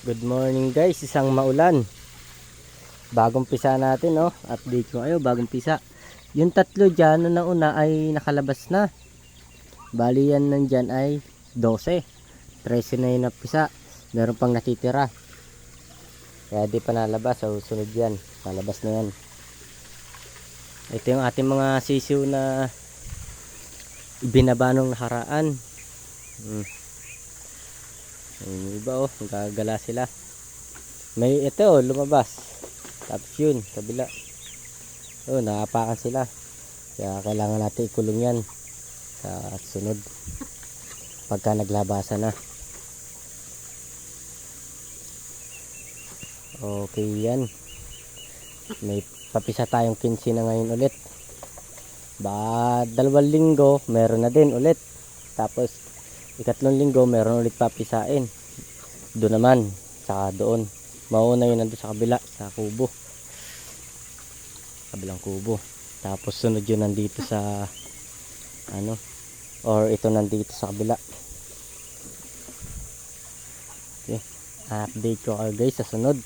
Good morning guys, isang maulan. Bagong pisa natin, no? Update ko kayo, bagong pisa. Yung tatlo dyan, na una ay nakalabas na. Bali yan nandyan ay 12. 13 na yung napisa. Meron pang natitira. Kaya di pa nalabas, so sunod yan. Nalabas na yan. Ito yung ating mga sisiw na ibinaba nung nakaraan. Yung iba gagala sila. May ito lumabas. Tapos yun, kabila. Naapakan sila. Kaya kailangan natin ikulong yan sa sunod. Pagka naglabasan na. Okay yan. May papisa tayong 15 na ngayon ulit. Baka 2 linggo, meron na din ulit. Tapos 3 linggo, meron ulit papisain. Doon naman, saka doon. Mauna yun nandun sa kabila, sa kubo. Kabilang kubo. Tapos sunod yun nandito sa or ito nandito sa kabila. Okay. Update ko kayo guys sa sunod.